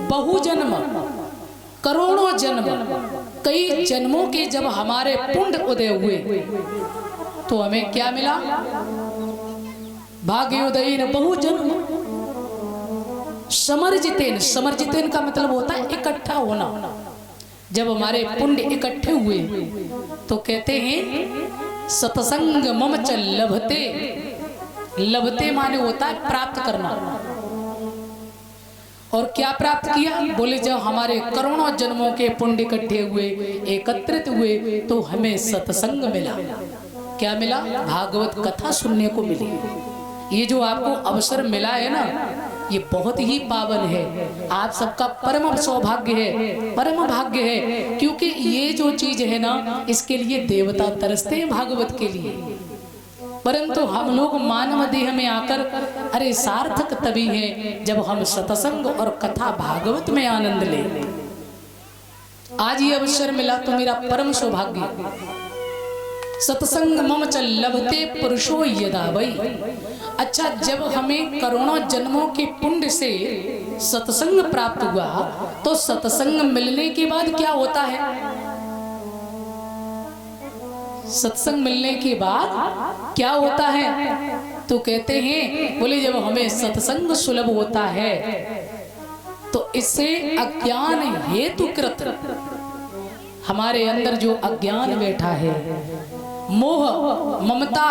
बहु जन्म, करोड़ों जन्म, कई जन्मों के जब हमारे पुण्य उदय हुए तो हमें क्या मिला? भाग्योदयेन बहु जन्म समर्जितेन। समर्जितेन का मतलब होता है इकट्ठा होना। जब हमारे पुण्य इकट्ठे हुए तो कहते हैं सत्संग मम च लभते। लभते माने होता है प्राप्त करना। और क्या प्राप्त किया? बोले जब हमारे करोड़ों जन्मों के पुण्य इकट्ठे हुए, एकत्रित हुए तो हमें सत्संग मिला। क्या मिला? भागवत कथा सुनने को मिली। ये जो आपको अवसर मिला है ना, ये बहुत ही पावन है। आप सबका परम सौभाग्य है, परम भाग्य है, क्योंकि ये जो चीज है ना, इसके लिए देवता तरसते हैं भागवत के लिए। परंतु हम लोग मानव देह में आकर अरे सार्थक तभी है जब हम सत्संग और कथा भागवत में आनंद ले। आज ये अवसर मिला तो मेरा परम सौभाग्य। सत्संग मम च लभते पुरुषो यदा वै। अच्छा, जब हमें करोड़ों जन्मों के पुण्य से सत्संग प्राप्त हुआ तो सत्संग मिलने के बाद क्या होता है? सत्संग मिलने के बाद क्या होता है? तो कहते हैं, बोले जब हमें सत्संग सुलभ होता है तो इससे अज्ञान हेतुकृत हमारे अंदर जो अज्ञान बैठा है, मोह ममता,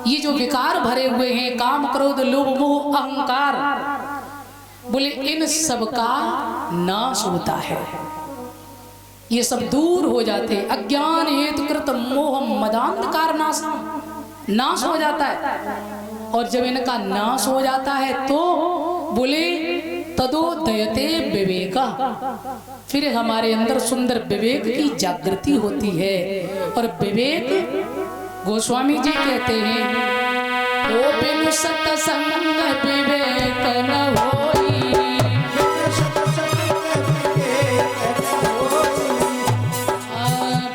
ये जो विकार भरे हुए हैं, काम क्रोध लोभ मोह अहंकार, बोले इन सब का नाश होता है। ये सब दूर हो जाते। अज्ञान हेतुकृत मोह मदांधकार नाश हो जाता है। और जब इनका नाश हो जाता है तो बोले तदोदयते विवेका, फिर हमारे अंदर सुंदर विवेक की जागृति होती है। और विवेक, गोस्वामी जी कहते हैं, ओ बिनु सत्संग विवेक न होई।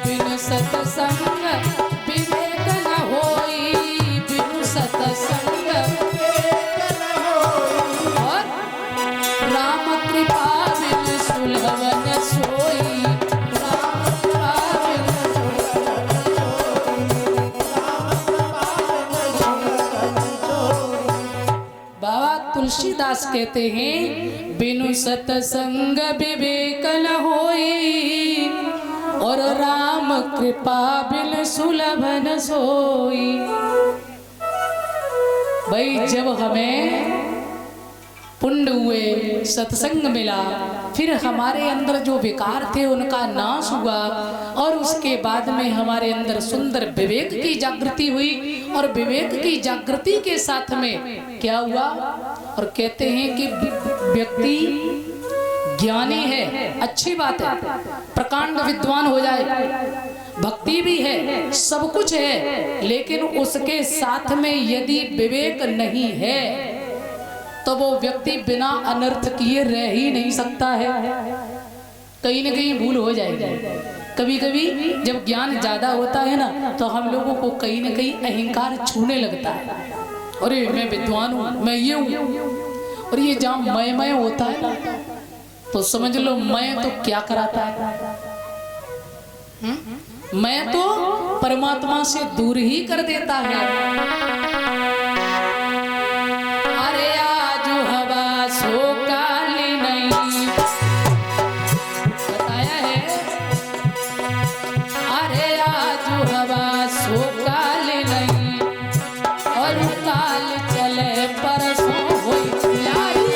बिनु सत्संग विवेक न होई, बिनु सत्संग और राम कृपा बिनु सुलभ न सोई। बाबा तुलसीदास कहते हैं, बिनु सत्संग विवेक न होई और राम कृपा बिन सुलभ न सोई। भाई जब हमें पुण्य हुए, सत्संग मिला, फिर हमारे अंदर जो विकार थे उनका नाश हुआ और उसके बाद में हमारे अंदर सुंदर विवेक की जागृति हुई। और विवेक की जागृति के साथ में क्या हुआ? और कहते हैं कि व्यक्ति ज्ञानी है, अच्छी बात है, प्रकांड विद्वान हो जाए, भक्ति भी है, सब कुछ है, लेकिन उसके साथ में यदि विवेक नहीं है तो वो व्यक्ति बिना अनर्थ किए रह ही नहीं सकता है। कहीं न कहीं भूल हो जाएगी। कभी कभी जब ज्ञान ज्यादा होता है ना तो हम लोगों को कहीं न कहीं अहंकार छूने लगता है। अरे मैं विद्वान हूँ, मैं ये हूँ। और ये जहाँ मैं होता है ना तो समझ लो मैं तो क्या कराता है। मैं तो परमात्मा से दूर ही कर देता है। अरे आज हवा सो काली नहीं, बताया है। अरे आज हवा सो काली नहीं और काल चले परसों होई प्यारी।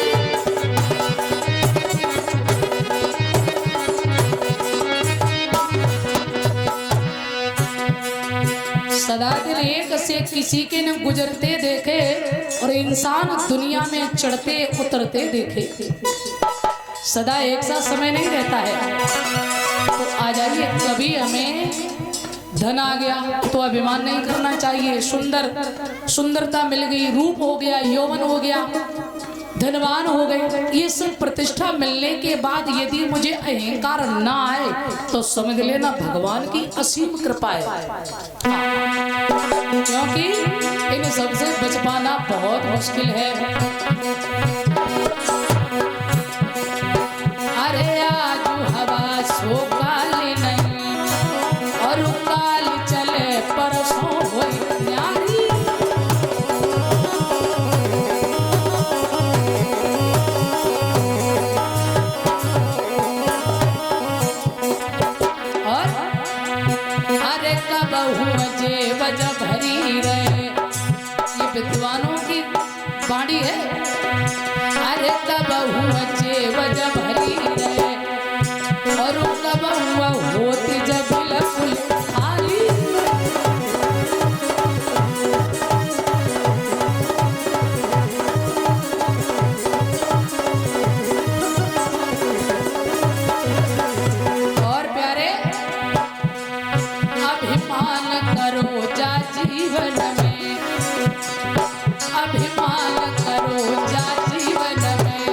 सदा दिन एक से किसी के न गुजरते देखे और इंसान दुनिया में चढ़ते उतरते देखे। सदा एक सा समय नहीं रहता है। तो आ जाइए, कभी हमें धन आ गया तो अभिमान नहीं करना चाहिए। सुंदरता मिल गई, रूप हो गया, यौवन हो गया, धनवान हो गए, ये सब प्रतिष्ठा मिलने के बाद यदि मुझे अहंकार ना आए तो समझ लेना भगवान की असीम कृपा है। क्योंकि इन सबसे बच पाना बहुत मुश्किल है। है, अरे तब हुआ जेब जब भरी रहे और तब हुआ होती जब बिल्कुल खाली। और प्यारे अभिमान करो जा जीवन में, अभिमान करो जा जीवन में,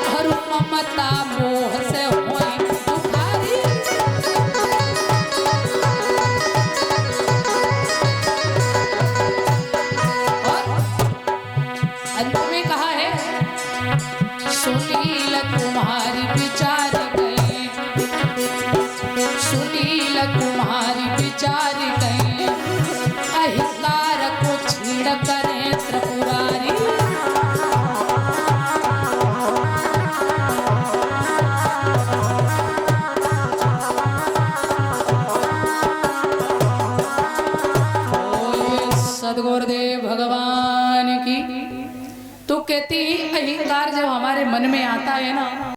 और ममता मोह से होई तुम्हारी। और अंत में कहा है, सुनील तुम्हारी विचार गए, सुनील तुम्हारी विचार गए, अहिंकार को छीड़ करें त्रिपुरारी। सदगुरुदेव भगवान की। तो कहती है अहिंकार जब हमारे मन में आता है ना,